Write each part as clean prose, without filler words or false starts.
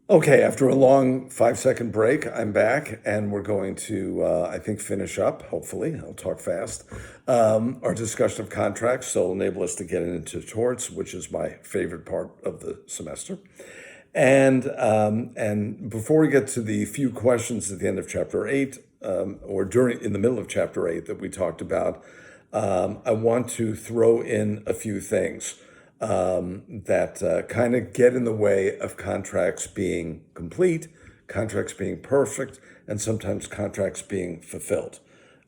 Okay, after a long 5-second break, I'm back and we're going to, I think, finish up, hopefully, I'll talk fast, our discussion of contracts. So it'll enable us to get into torts, which is my favorite part of the semester. And before we get to the few questions at the end of chapter 8, or in the middle of chapter 8 that we talked about, I want to throw in a few things that kind of get in the way of contracts being complete, contracts being perfect, and sometimes contracts being fulfilled.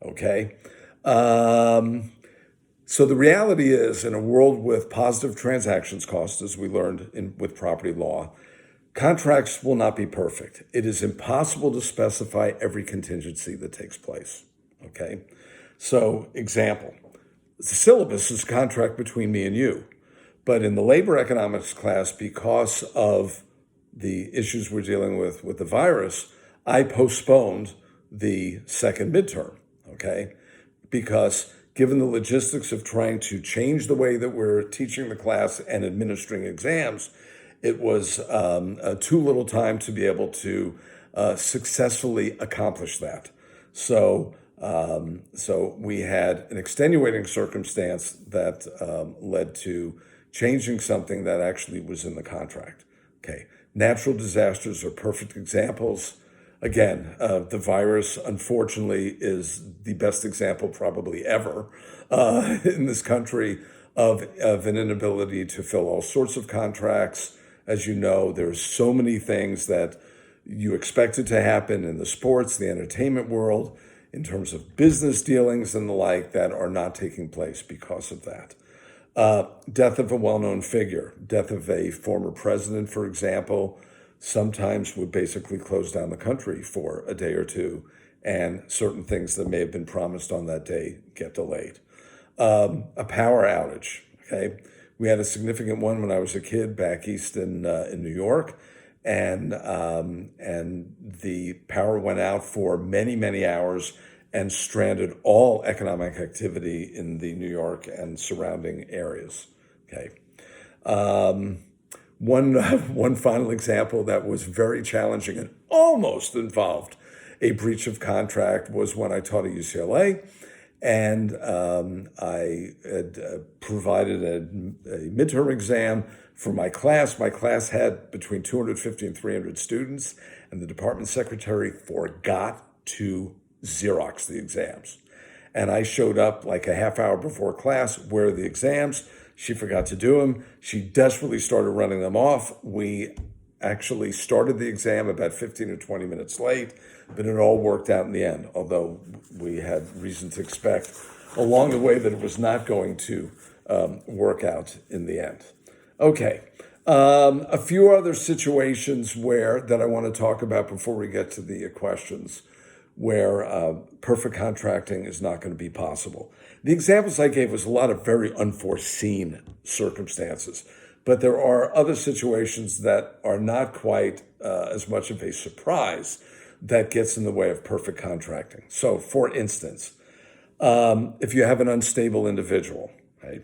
Okay? So the reality is, in a world with positive transactions costs, as we learned with property law, contracts will not be perfect. It is impossible to specify every contingency that takes place. Okay? So, example, the syllabus is a contract between me and you. But in the labor economics class, because of the issues we're dealing with the virus, I postponed the second midterm, okay? Because given the logistics of trying to change the way that we're teaching the class and administering exams, it was too little time to be able to successfully accomplish that. So we had an extenuating circumstance that led to changing something that actually was in the contract. Okay, natural disasters are perfect examples. Again, the virus, unfortunately, is the best example probably ever in this country of an inability to fill all sorts of contracts. As you know, there's so many things that you expected to happen in the sports, the entertainment world, in terms of business dealings and the like, that are not taking place because of that. Death of a well-known figure, death of a former president, for example, sometimes would basically close down the country for a day or two, and certain things that may have been promised on that day get delayed. A power outage, okay? We had a significant one when I was a kid back east in New York, and the power went out for many, many hours and stranded all economic activity in the New York and surrounding areas. Okay. One final example that was very challenging and almost involved a breach of contract was when I taught at UCLA, and I had provided a midterm exam for my class. My class had between 250 and 300 students, and the department secretary forgot to Xerox the exams. And I showed up like a half hour before class. Where are the exams? She forgot to do them. She desperately started running them off. We actually started the exam about 15 or 20 minutes late, but it all worked out in the end, although we had reason to expect along the way that it was not going to work out in the end. Okay. A few other situations that I want to talk about before we get to the questions, where perfect contracting is not going to be possible. The examples I gave was a lot of very unforeseen circumstances, but there are other situations that are not quite as much of a surprise that gets in the way of perfect contracting. So, for instance, if you have an unstable individual, right?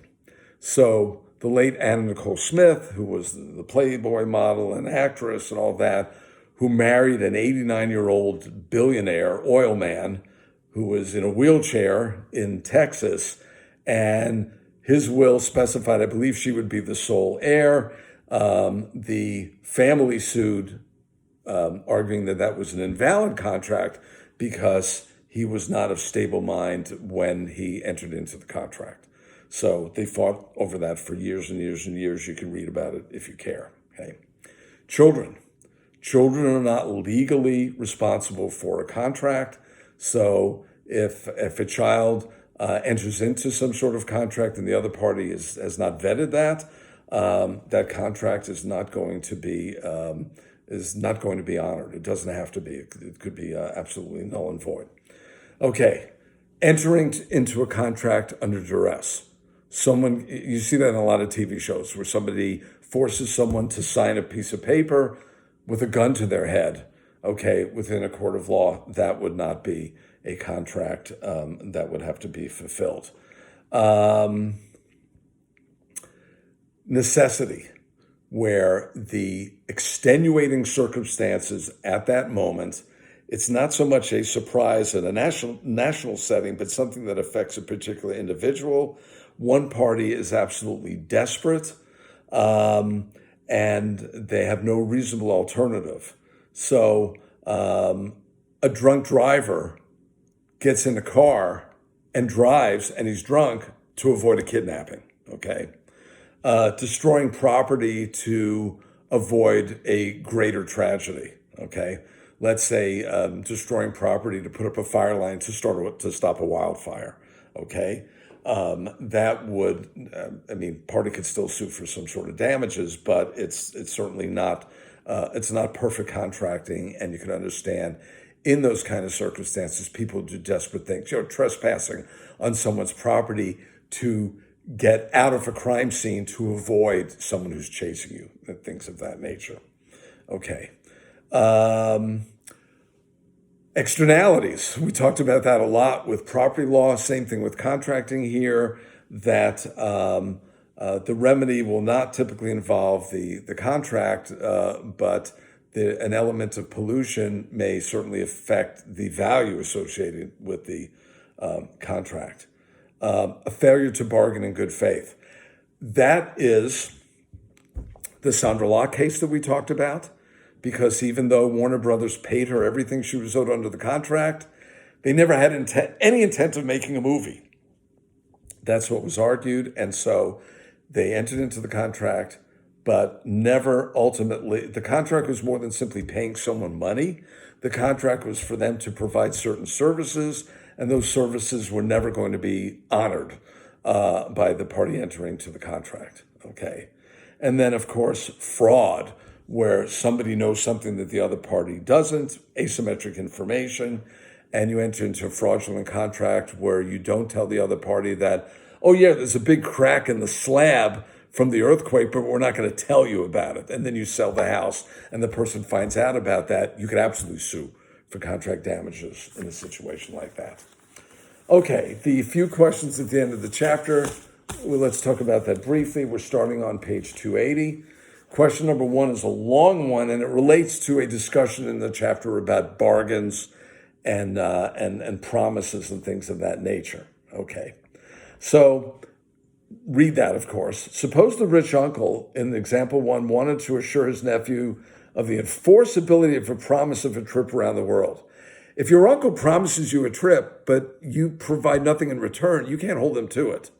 So the late Anna Nicole Smith, who was the Playboy model and actress and all that, who married an 89-year-old billionaire oil man who was in a wheelchair in Texas, and his will specified, I believe, she would be the sole heir. The family sued, arguing that that was an invalid contract because he was not of stable mind when he entered into the contract. So they fought over that for years and years and years. You can read about it if you care. Okay, children. Children are not legally responsible for a contract. So if a child enters into some sort of contract and the other party has not vetted that, that contract is not going to be honored. It doesn't have to be. It could be absolutely null and void. Okay, entering into a contract under duress. You see that in a lot of TV shows where somebody forces someone to sign a piece of paper with a gun to their head. Okay, within a court of law, that would not be a contract that would have to be fulfilled. Necessity. where the extenuating circumstances at that moment, it's not so much a surprise in a national setting, but something that affects a particular individual. One party is absolutely desperate, and they have no reasonable alternative. So a drunk driver gets in a car and drives, and he's drunk to avoid a kidnapping, okay? Destroying property to avoid a greater tragedy, okay? Let's say destroying property to put up a fire line to stop a wildfire, okay? That would, party could still sue for some sort of damages, but it's certainly not, it's not perfect contracting, and you can understand in those kind of circumstances, people do desperate things, trespassing on someone's property to get out of a crime scene to avoid someone who's chasing you, and things of that nature. Okay. Externalities. We talked about that a lot with property law. Same thing with contracting here, that the remedy will not typically involve the contract, but an element of pollution may certainly affect the value associated with the contract. A failure to bargain in good faith. That is the Sandra Locke case that we talked about, because even though Warner Brothers paid her everything she was owed under the contract, they never had any intent of making a movie. That's what was argued, and so they entered into the contract, but never ultimately, the contract was more than simply paying someone money. The contract was for them to provide certain services, and those services were never going to be honored by the party entering to the contract, okay? And then, of course, fraud, where somebody knows something that the other party doesn't, asymmetric information, and you enter into a fraudulent contract where you don't tell the other party that, oh yeah, there's a big crack in the slab from the earthquake, but we're not going to tell you about it. And then you sell the house and the person finds out about that. You could absolutely sue for contract damages in a situation like that. Okay, the few questions at the end of the chapter, well, let's talk about that briefly. We're starting on page 280. Question number 1 is a long one, and it relates to a discussion in the chapter about bargains and promises and things of that nature. Okay, so read that, of course. Suppose the rich uncle in example 1 wanted to assure his nephew of the enforceability of a promise of a trip around the world. If your uncle promises you a trip, but you provide nothing in return, you can't hold them to it.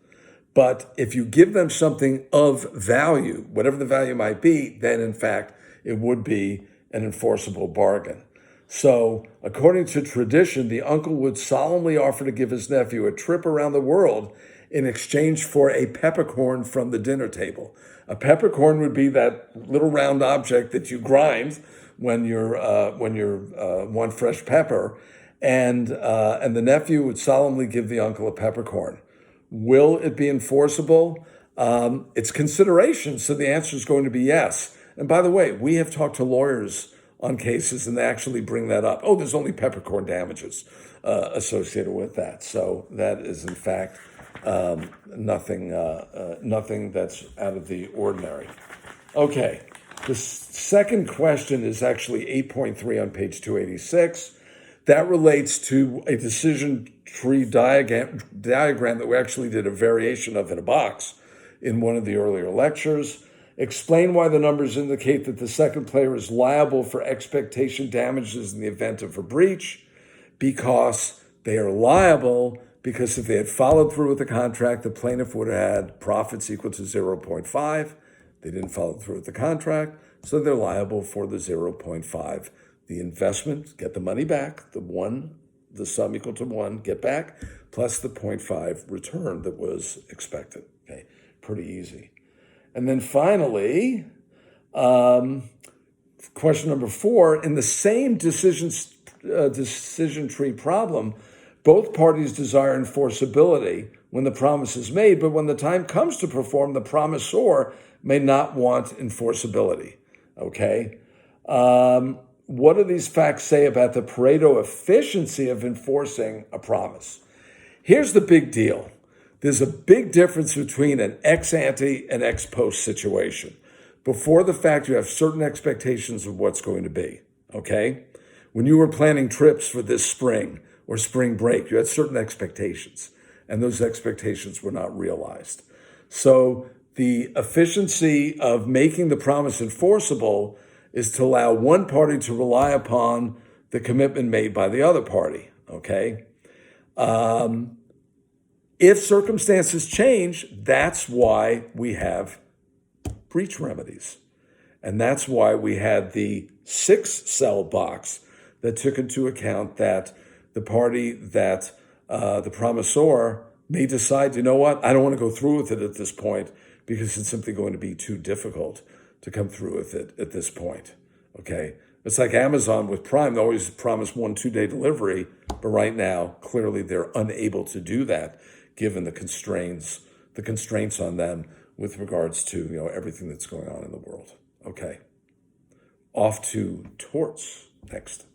But if you give them something of value, whatever the value might be, then in fact, it would be an enforceable bargain. So according to tradition, the uncle would solemnly offer to give his nephew a trip around the world in exchange for a peppercorn from the dinner table. A peppercorn would be that little round object that you grind when you want fresh pepper, and the nephew would solemnly give the uncle a peppercorn. Will it be enforceable? It's consideration, so the answer is going to be yes. And by the way, we have talked to lawyers on cases, and they actually bring that up. Oh, there's only peppercorn damages associated with that. So that is, in fact, nothing that's out of the ordinary. Okay, the second question is actually 8.3 on page 286. That relates to a decision tree diagram that we actually did a variation of in a box in one of the earlier lectures. Explain why the numbers indicate that the second player is liable for expectation damages in the event of a breach, because they are liable because if they had followed through with the contract, the plaintiff would have had profits equal to 0.5. They didn't follow through with the contract, so they're liable for the 0.5. The investment, get the money back, the sum equal to 1, get back, plus the 0.5 return that was expected. Okay, pretty easy. And then finally, question number 4, in the same decision tree problem, both parties desire enforceability when the promise is made, but when the time comes to perform, the promisor may not want enforceability. Okay? What do these facts say about the Pareto efficiency of enforcing a promise? Here's the big deal. There's a big difference between an ex ante and ex post situation. Before the fact, you have certain expectations of what's going to be, okay? When you were planning trips for this spring or spring break, you had certain expectations, and those expectations were not realized. So the efficiency of making the promise enforceable is to allow one party to rely upon the commitment made by the other party, okay? If circumstances change, that's why we have breach remedies. And that's why we had the 6-cell box that took into account that the party that the promisor may decide, you know what, I don't want to go through with it at this point because it's simply going to be too difficult to come through with it at this point, okay? It's like Amazon with Prime. They always promise 1-2 day delivery, but right now, clearly they're unable to do that given the constraints on them with regards to everything that's going on in the world. Okay. Off to torts next.